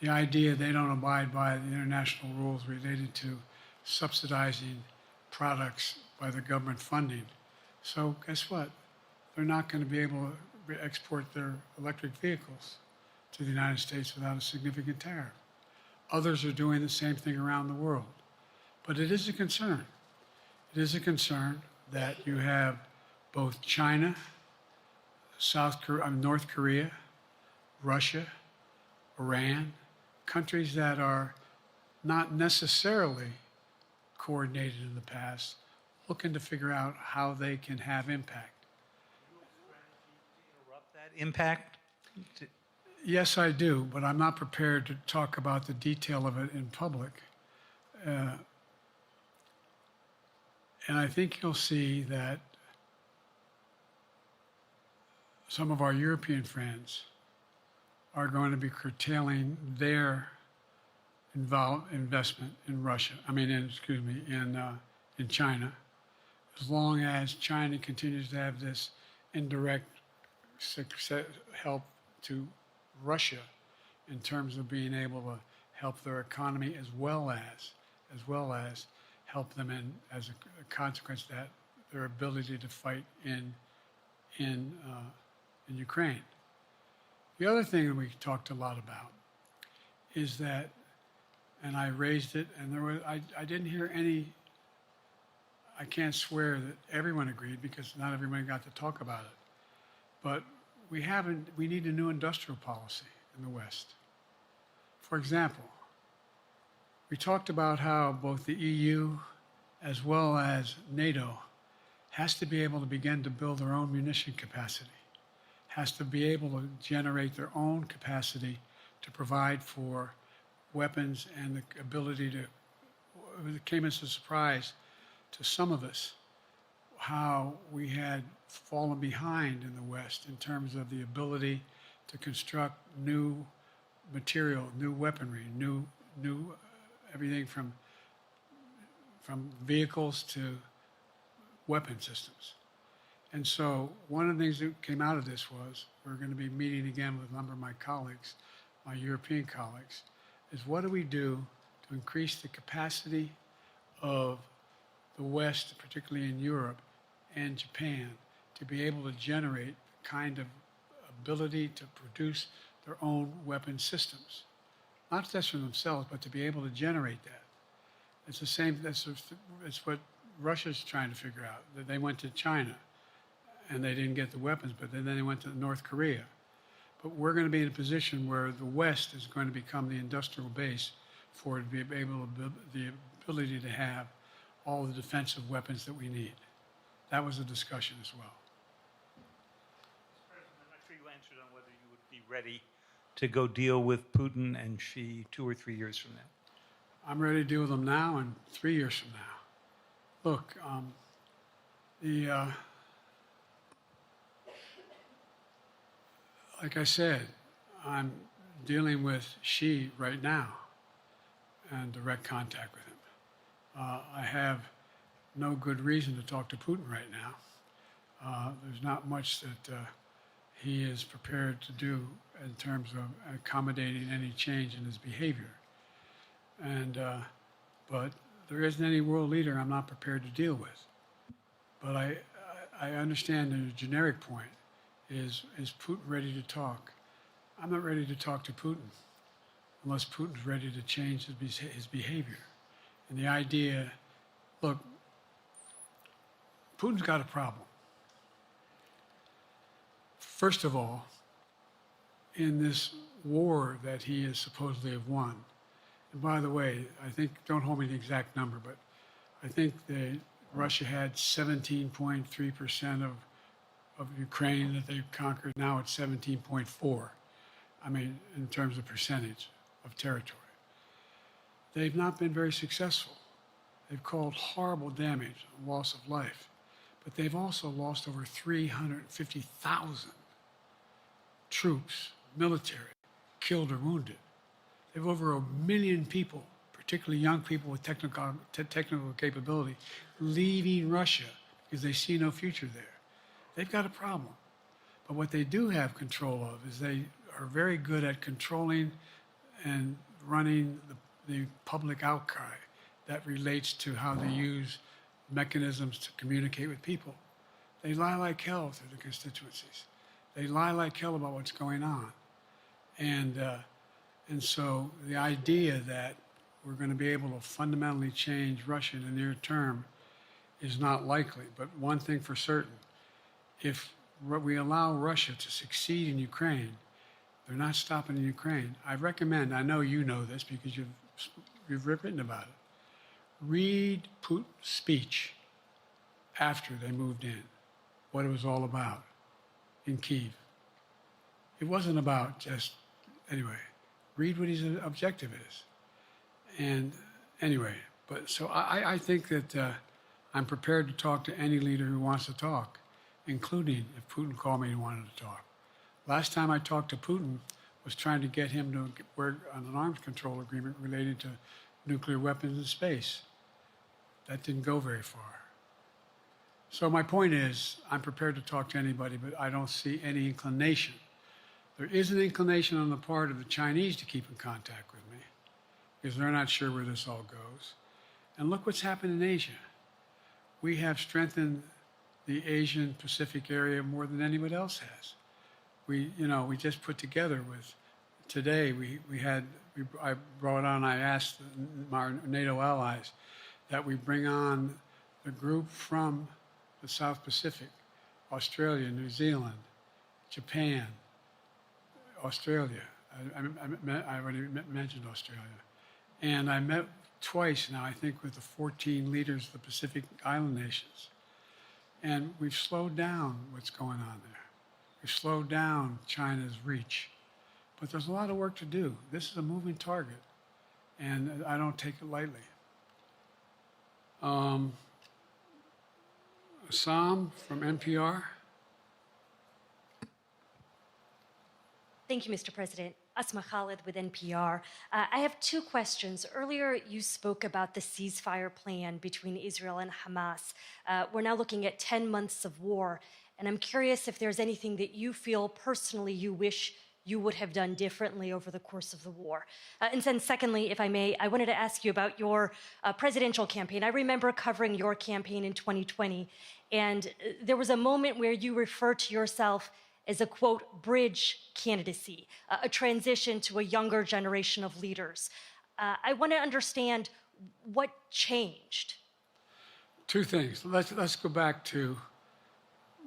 the idea they don't abide by the international rules related to subsidizing products by the government funding. So guess what? They're not going to be able to export their electric vehicles to the United States without a significant tariff. Others are doing the same thing around the world. But it is a concern. It is a concern that you have both China, North Korea, Russia, Iran, countries that are not necessarily coordinated in the past, looking to figure out how they can have impact. Interrupt that impact? Yes, I do, but I'm not prepared to talk about the detail of it in public. And I think you'll see that some of our European friends are going to be curtailing their investment in Russia. In China, as long as China continues to have this indirect help to Russia in terms of being able to help their economy as well as help them as a consequence of that, their ability to fight in Ukraine. The other thing that we talked a lot about is that, and I raised it, and I didn't hear any. I can't swear that everyone agreed because not everyone got to talk about it, but we need a new industrial policy in the West. For example, we talked about how both the EU as well as NATO has to be able to begin to build their own munition capacity, has to be able to generate their own capacity to provide for weapons and the ability to, it came as a surprise to some of us how we had fallen behind in the West in terms of the ability to construct new material, new weaponry, new everything from vehicles to weapon systems. And so one of the things that came out of this was we're going to be meeting again with a number of my colleagues, my European colleagues, is what do we do to increase the capacity of the West, particularly in Europe and Japan, to be able to generate the kind of ability to produce their own weapon systems. Not just for themselves, but to be able to generate that. It's the same, it's what Russia's trying to figure out. That they went to China and they didn't get the weapons, but then they went to North Korea. But we're going to be in a position where the West is going to become the industrial base for it to be able to, the ability to have all the defensive weapons that we need. That was a discussion as well. Mr. President, I'm not sure you answered on whether you would be ready to go deal with Putin and Xi 2 or 3 years from now. I'm ready to deal with them now and 3 years from now. Look, like I said, I'm dealing with Xi right now and direct contact with him. I have no good reason to talk to Putin right now. There's not much that he is prepared to do in terms of accommodating any change in his behavior. And, but there isn't any world leader I'm not prepared to deal with. But I understand the generic point is Putin ready to talk? I'm not ready to talk to Putin unless Putin's ready to change his behavior. And the idea, look, Putin's got a problem. First of all, in this war that he is supposedly have won, and by the way, I think, don't hold me to the exact number, but I think that Russia had 17.3% of Ukraine that they conquered. Now it's 17.4. I mean, in terms of percentage of territory. They've not been very successful. They've caused horrible damage, loss of life, but they've also lost over 350,000 troops, military, killed or wounded. They have over 1 million people, particularly young people with technical capability, leaving Russia because they see no future there. They've got a problem. But what they do have control of is they are very good at controlling and running the public outcry that relates to how they use mechanisms to communicate with people. They lie like hell through the constituencies. They lie like hell about what's going on. And so the idea that we're going to be able to fundamentally change Russia in the near term is not likely. But one thing for certain, if we allow Russia to succeed in Ukraine, they're not stopping in Ukraine. I recommend, I know you know this because you've written about it, read Putin's speech after they moved in, what it was all about in Kyiv. It wasn't about just, anyway, read what his objective is. And anyway, but so I think that I'm prepared to talk to any leader who wants to talk, including if Putin called me and wanted to talk. Last time I talked to Putin was trying to get him to work on an arms control agreement related to nuclear weapons in space. That didn't go very far. So my point is, I'm prepared to talk to anybody, but I don't see any inclination. There is an inclination on the part of the Chinese to keep in contact with me because they're not sure where this all goes. And look what's happened in Asia. We have strengthened the Asian Pacific area more than anybody else has. We just put together with, today I brought on, I asked our NATO allies that we bring on the group from the South Pacific, Australia, New Zealand, Japan, Australia. I already mentioned Australia. And I met twice now, I think, with the 14 leaders of the Pacific Island nations. And we've slowed down what's going on there. We've slowed down China's reach. But there's a lot of work to do. This is a moving target, and I don't take it lightly. Assam from NPR. Thank you, Mr. President. Asma Khalid with NPR. I have two questions. Earlier, you spoke about the ceasefire plan between Israel and Hamas. We're now looking at 10 months of war, and I'm curious if there's anything that you feel personally you wish you would have done differently over the course of the war. And then secondly, if I may, I wanted to ask you about your presidential campaign. I remember covering your campaign in 2020, and there was a moment where you referred to yourself as a, quote, bridge candidacy, a transition to a younger generation of leaders. I want to understand what changed. Two things. Let's go back to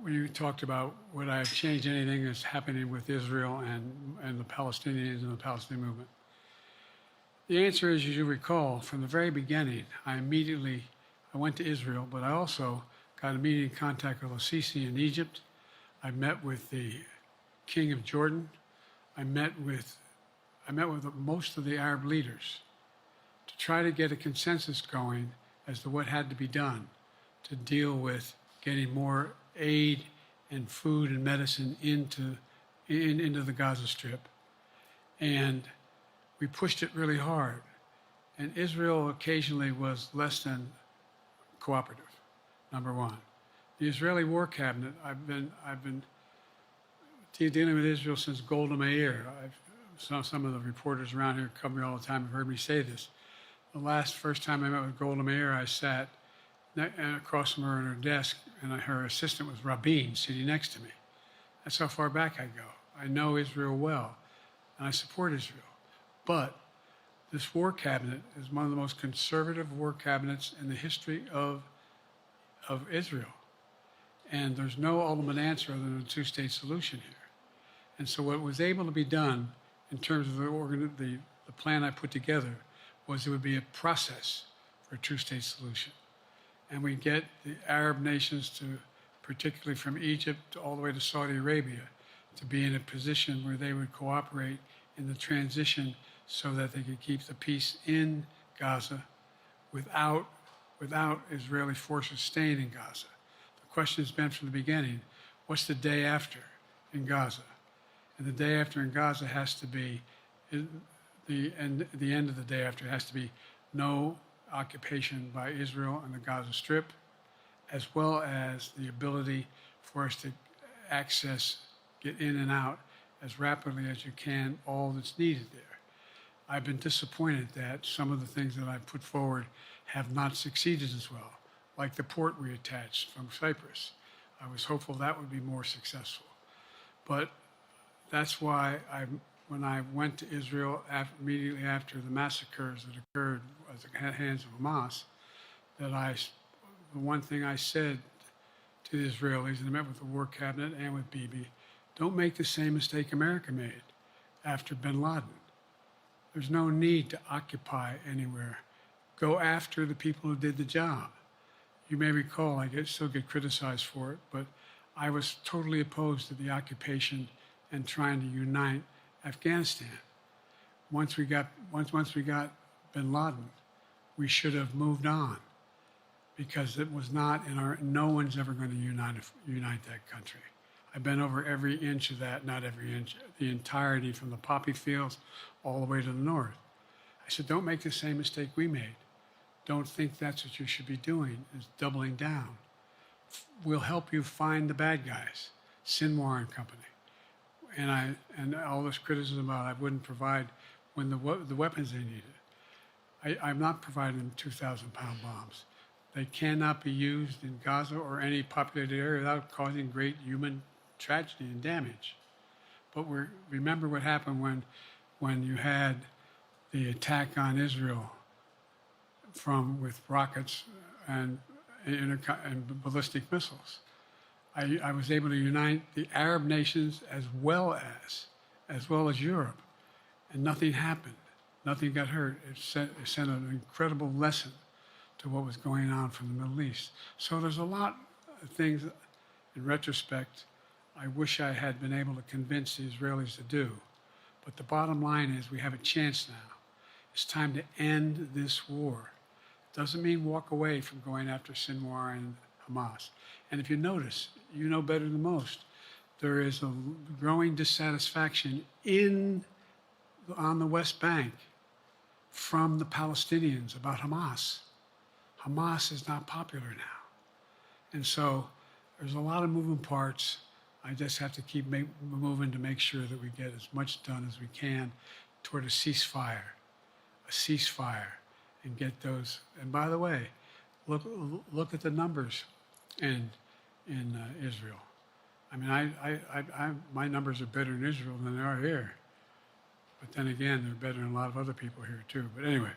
when you talked about would I have changed anything that's happening with Israel and the Palestinians and the Palestinian movement. The answer is, as you recall, from the very beginning, I went to Israel, but I also got immediate contact with al-Sisi in Egypt. I met with the King of Jordan. I met with most of the Arab leaders to try to get a consensus going as to what had to be done to deal with getting more aid and food and medicine into the Gaza Strip. And we pushed it really hard. And Israel occasionally was less than cooperative, number one. The Israeli War Cabinet, I've been dealing with Israel since Golda Meir. Some of the reporters around here cover me all the time have heard me say this. The first time I met with Golda Meir, I sat across from her at her desk, and her assistant was Rabin sitting next to me. That's how far back I go. I know Israel well, and I support Israel. But this war cabinet is one of the most conservative war cabinets in the history of Israel. And there's no ultimate answer other than a two-state solution here. And so what was able to be done in terms of the plan I put together was it would be a process for a two-state solution. And we get the Arab nations to, particularly from Egypt all the way to Saudi Arabia, to be in a position where they would cooperate in the transition so that they could keep the peace in Gaza without Israeli forces staying in Gaza. The question has been from the beginning, what's the day after in Gaza? And the day after in Gaza has to be, the end of the day after has to be no occupation by Israel on the Gaza Strip, as well as the ability for us to get in and out as rapidly as you can, all that's needed there. I've been disappointed that some of the things that I've put forward have not succeeded as well, like the port we attached from Cyprus. I was hopeful that would be more successful. But that's why when I went to Israel immediately after the massacres that occurred at the hands of Hamas, the one thing I said to the Israelis, and I met with the War Cabinet and with Bibi, don't make the same mistake America made after bin Laden. There's no need to occupy anywhere. Go after the people who did the job. You may recall, I still get criticized for it, but I was totally opposed to the occupation and trying to unite Afghanistan. Once we got bin Laden, we should have moved on, because it was not no one's ever going to unite that country. I've been over every inch of that, not every inch, the entirety from the poppy fields all the way to the north. I said, don't make the same mistake we made. Don't think that's what you should be doing, is doubling down. We'll help you find the bad guys, Sinwar and company. And all this criticism about I wouldn't provide when the weapons they needed. I'm not providing them 2,000-pound bombs. They cannot be used in Gaza or any populated area without causing great human tragedy and damage. But remember what happened when you had the attack on Israel with rockets and ballistic missiles. I was able to unite the Arab nations as well as Europe, and nothing happened. Nothing got hurt. It sent an incredible lesson to what was going on from the Middle East. So there's a lot of things, in retrospect, I wish I had been able to convince the Israelis to do. But the bottom line is we have a chance now. It's time to end this war. Doesn't mean walk away from going after Sinwar and Hamas. And if you notice, you know better than most, there is a growing dissatisfaction on the West Bank from the Palestinians about Hamas. Hamas is not popular now. And so there's a lot of moving parts. I just have to keep moving to make sure that we get as much done as we can toward a ceasefire, and get those. And by the way, look at the numbers in Israel. I mean, my numbers are better in Israel than they are here. But then again, they're better than a lot of other people here too. But anyway.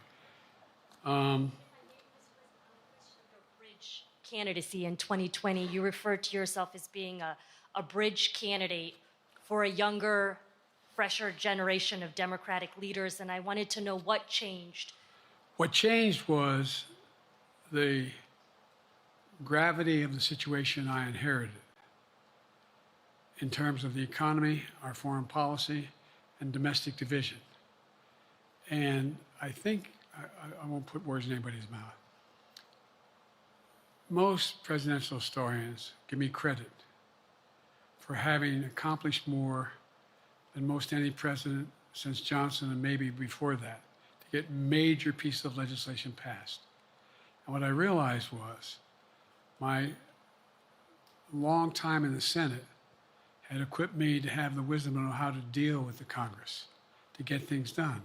Bridge candidacy in 2020, you referred to yourself as being a bridge candidate for a younger, fresher generation of Democratic leaders, and I wanted to know what changed. What changed was the gravity of the situation I inherited in terms of the economy, our foreign policy, and domestic division. And I think, I won't put words in anybody's mouth. Most presidential historians give me credit for having accomplished more than most any president since Johnson and maybe before that to get major pieces of legislation passed. And what I realized was my long time in the Senate had equipped me to have the wisdom to know how to deal with the Congress, to get things done.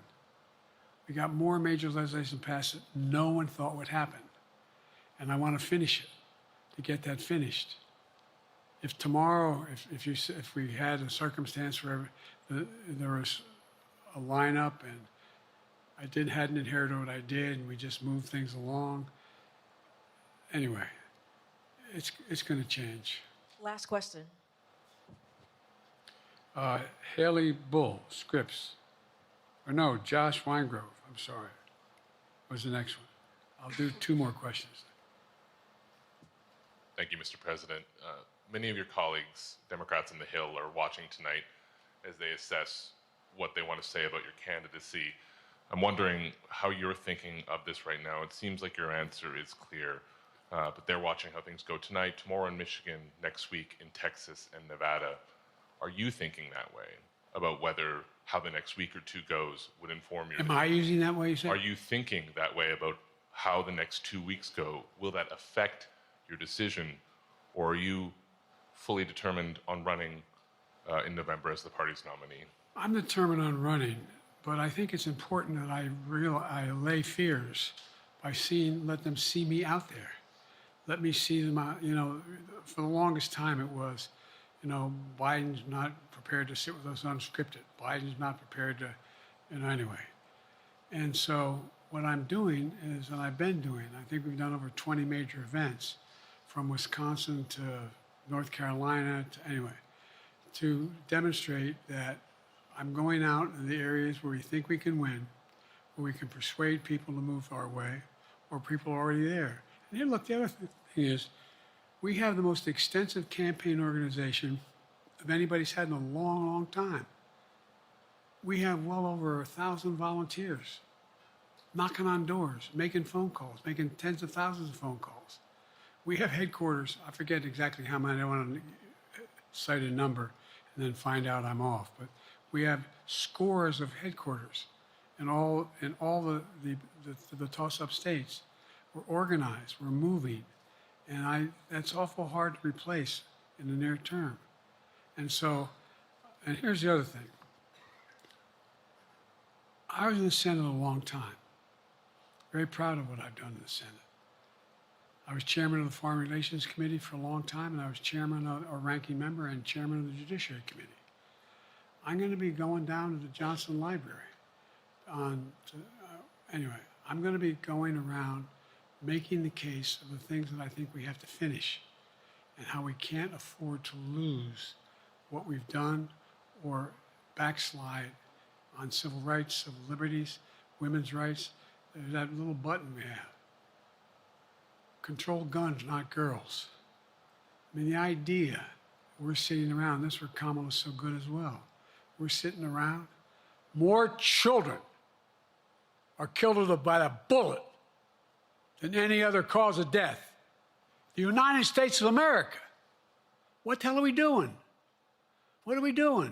We got more major legislation passed that no one thought would happen. And I want to finish it, to get that finished. If tomorrow, if we had a circumstance where there was a lineup and I hadn't inherited what I did and we just moved things along, anyway, it's going to change. Last question. Haley Bull, Scripps. Or no, Josh Weingrove, I'm sorry, was the next one. I'll do two more questions. Thank you, Mr. President. Many of your colleagues, Democrats on the Hill, are watching tonight as they assess what they want to say about your candidacy. I'm wondering how you're thinking of this right now. It seems like your answer is clear, but they're watching how things go tonight, tomorrow in Michigan, next week in Texas and Nevada. Are you thinking that way about how the next week or two goes would inform your... Am I using that way, you say? Are you thinking that way about how the next 2 weeks go? Will that affect your decision, or are you fully determined on running in November as the party's nominee? I'm determined on running, but I think it's important that I allay fears by let them see me out there. Let me see them out. You know, for the longest time it was, you know, Biden's not prepared to sit with us unscripted. Biden's not prepared to, anyway. And so what I'm doing is, and I've been doing, I think we've done over 20 major events from Wisconsin to North Carolina, to demonstrate that I'm going out in the areas where we think we can win, where we can persuade people to move our way, or people are already there. And here, look, the other thing is, we have the most extensive campaign organization of anybody's had in a long, long time. We have well over 1,000 volunteers knocking on doors, making phone calls, making tens of thousands of phone calls. We have headquarters. I forget exactly how many. I don't want to cite a number and then find out I'm off. But we have scores of headquarters in all the toss-up states. We're organized. We're moving. And that's awful hard to replace in the near term. And so, and here's the other thing. I was in the Senate a long time. Very proud of what I've done in the Senate. I was chairman of the Foreign Relations Committee for a long time, and I was chairman or ranking member and chairman of the Judiciary Committee. I'm going to be going down to the Johnson Library. Anyway, I'm going to be going around making the case of the things that I think we have to finish and how we can't afford to lose what we've done or backslide on civil rights, civil liberties, women's rights. There's that little button we have. Control guns, not girls. I mean, the idea We're sitting around. That's where Kamala's so good as well. We're sitting around. More children are killed by a bullet than any other cause of death. The United States of America. What the hell are we doing? What are we doing?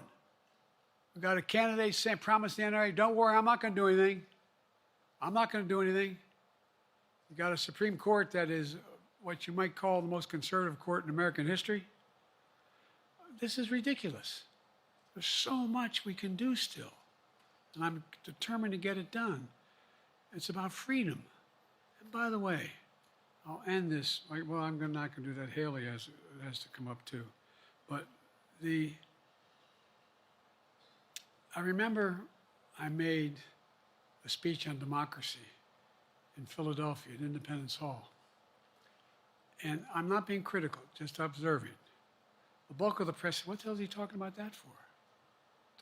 We got a candidate saying, promised the NRA, don't worry, I'm not going to do anything. I'm not going to do anything. You got a Supreme Court that is what you might call the most conservative court in American history. This is ridiculous. There's so much we can do still, and I'm determined to get it done. It's about freedom. And by the way, I'll end this. Well, I'm not going to do that. Haley has to come up too. But I remember I made a speech on democracy in Philadelphia at Independence Hall. And I'm not being critical, just observing. The bulk of the press said, what the hell is he talking about that for?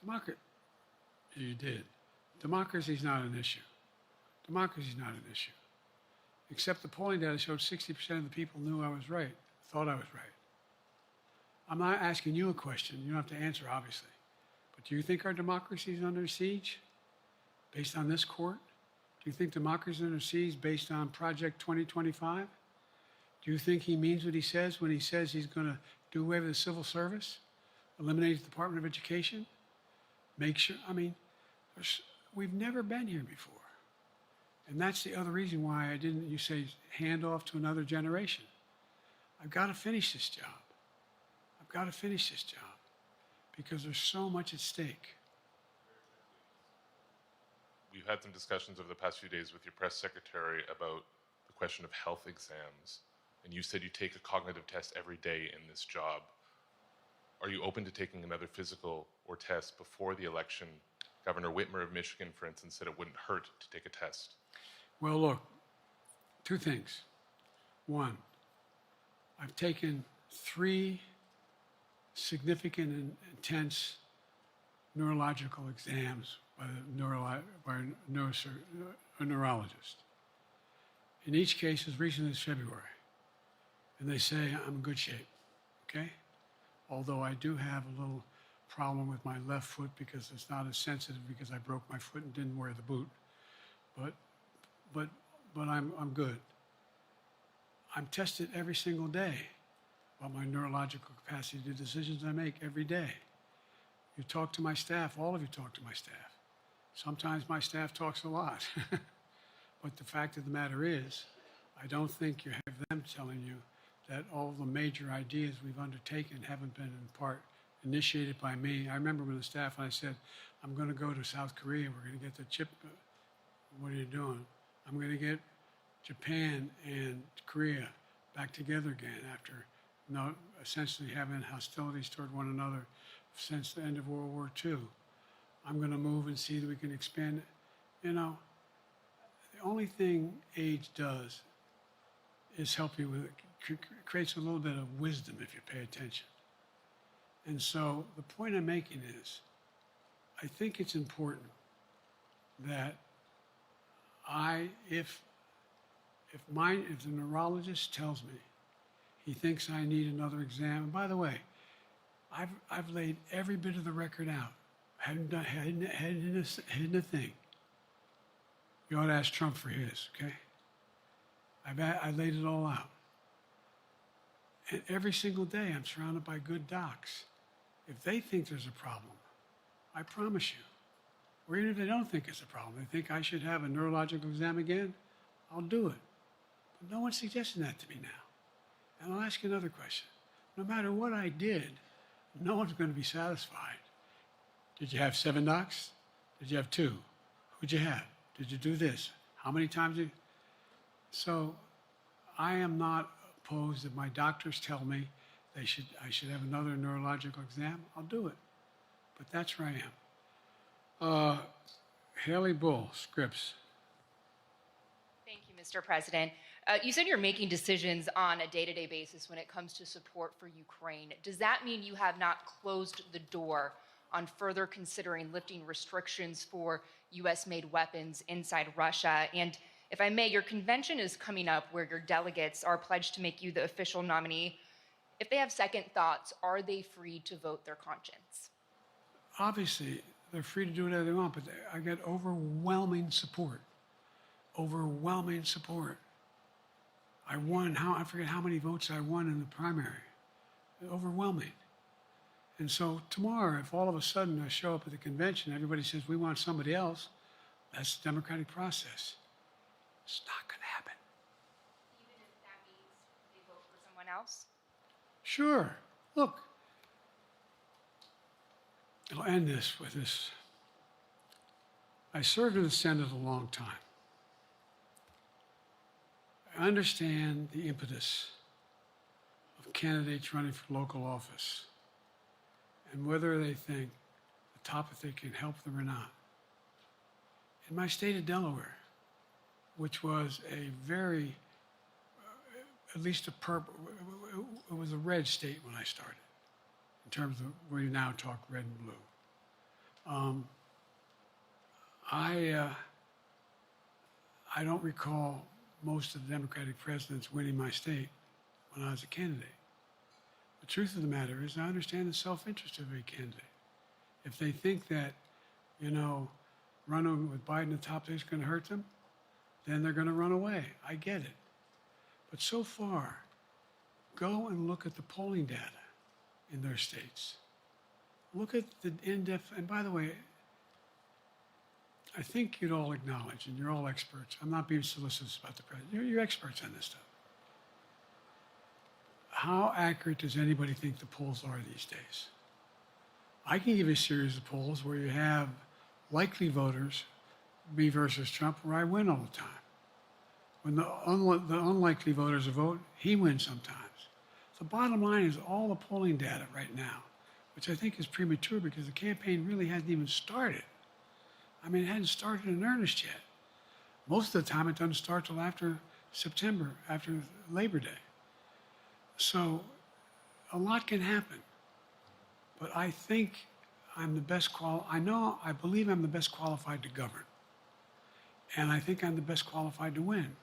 Democracy. You did. Democracy is not an issue. Democracy is not an issue. Except the polling data showed 60% of the people knew I was right, thought I was right. I'm not asking you a question. You don't have to answer, obviously. But do you think our democracy is under siege based on this court? Do you think democracy is under siege based on Project 2025? Do you think he means what he says when he says he's going to do away with the civil service, eliminate the Department of Education, make sure, we've never been here before. And that's the other reason why you say, hand off to another generation. I've got to finish this job. I've got to finish this job because there's so much at stake. We've had some discussions over the past few days with your press secretary about the question of health exams. And you said you take a cognitive test every day in this job. Are you open to taking another physical or test before the election? Governor Whitmer of Michigan, for instance, said it wouldn't hurt to take a test. Well, look, two things. One, I've taken 3 significant and intense neurological exams by a neurologist. In each case, as recently as February. And they say I'm in good shape, okay? Although I do have a little problem with my left foot because it's not as sensitive because I broke my foot and didn't wear the boot. But I'm good. I'm tested every single day about my neurological capacity to do decisions I make every day. You talk to my staff, all of you talk to my staff. Sometimes my staff talks a lot. But the fact of the matter is, I don't think you have them telling you that all the major ideas we've undertaken haven't been in part initiated by me. I remember when the staff and I said, I'm going to go to South Korea, we're going to get the chip. What are you doing? I'm going to get Japan and Korea back together again after essentially having hostilities toward one another since the end of World War II. I'm going to move and see that we can expand. The only thing age does is help you with it, creates a little bit of wisdom if you pay attention. And so the point I'm making is, I think it's important that if the neurologist tells me he thinks I need another exam, and by the way, I've laid every bit of the record out, hadn't hidden a thing. You ought to ask Trump for his, okay? I laid it all out. And every single day I'm surrounded by good docs. If they think there's a problem, I promise you, or even if they don't think it's a problem, they think I should have a neurological exam again, I'll do it. But no one's suggesting that to me now. And I'll ask you another question. No matter what I did, no one's going to be satisfied. Did you have 7 docs? Did you have 2? Who'd you have? Did you do this? How many times did you? So I am not opposed if my doctors tell me I should have another neurological exam, I'll do it. But that's where I am. Haley Bull, Scripps. Thank you, Mr. President. You said you're making decisions on a day-to-day basis when it comes to support for Ukraine. Does that mean you have not closed the door on further considering lifting restrictions for U.S.-made weapons inside Russia? And if I may, your convention is coming up where your delegates are pledged to make you the official nominee. If they have second thoughts, are they free to vote their conscience? Obviously, they're free to do whatever they want, but I get overwhelming support. Overwhelming support. I won, I forget how many votes I won in the primary. Overwhelming. And so tomorrow, if all of a sudden I show up at the convention, everybody says, we want somebody else, that's the democratic process. It's not going to happen. Even if that means they vote for someone else? Sure. Look, I'll end this with this. I served in the Senate a long time. I understand the impetus of candidates running for local office and whether they think the topic can help them or not. In my state of Delaware, which was a very, at least it was a red state when I started, in terms of where you now talk red and blue. I don't recall most of the Democratic presidents winning my state when I was a candidate. The truth of the matter is I understand the self-interest of a candidate. If they think that, running with Biden at the top is going to hurt them, then they're going to run away. I get it. But so far, go and look at the polling data in their states. Look at the in-depth, and by the way, I think you'd all acknowledge, and you're all experts. I'm not being solicitous about the president. You're experts on this stuff. How accurate does anybody think the polls are these days? I can give you a series of polls where you have likely voters, me versus Trump, where I win all the time. When the unlikely voters vote, he wins sometimes. The bottom line is all the polling data right now, which I think is premature because the campaign really hasn't even started. I mean, it hadn't started in earnest yet. Most of the time, it doesn't start till after September, after Labor Day. So a lot can happen. But I think I'm the best I believe I'm the best qualified to govern. And I think I'm the best qualified to win.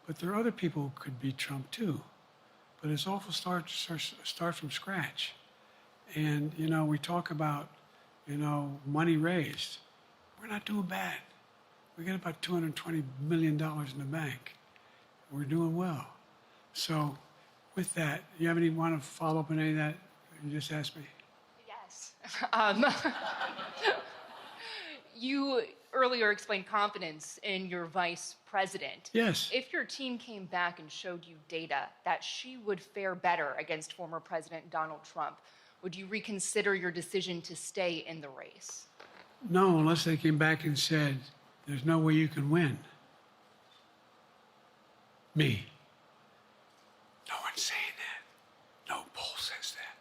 But there are other people who could beat Trump too. But it's awful start from scratch. And, we talk about, money raised. We're not doing bad. We got about $220 million in the bank. We're doing well. So with that, you have any want to follow up on any of that you just asked me? Yes. You earlier explained confidence in your vice president. Yes. If your team came back and showed you data that she would fare better against former President Donald Trump, would you reconsider your decision to stay in the race? No, unless they came back and said, there's no way you can win. Me. No one's saying that. No poll says that.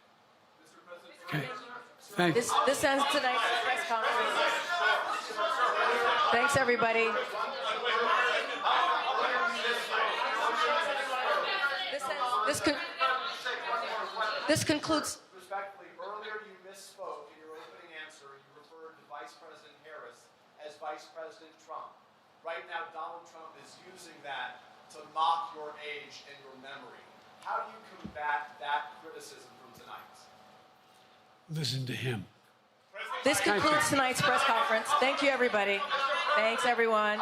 Okay. Thanks. This ends tonight's press conference. Thanks, everybody. This concludes. Respectfully, earlier you misspoke in your opening answer. You referred to Vice President Harris as Vice President Trump. Right now, Donald Trump is using that to mock your age and your memory. How do you combat that criticism from tonight? Listen to him. This concludes tonight's press conference. Thank you, everybody. Thanks, everyone.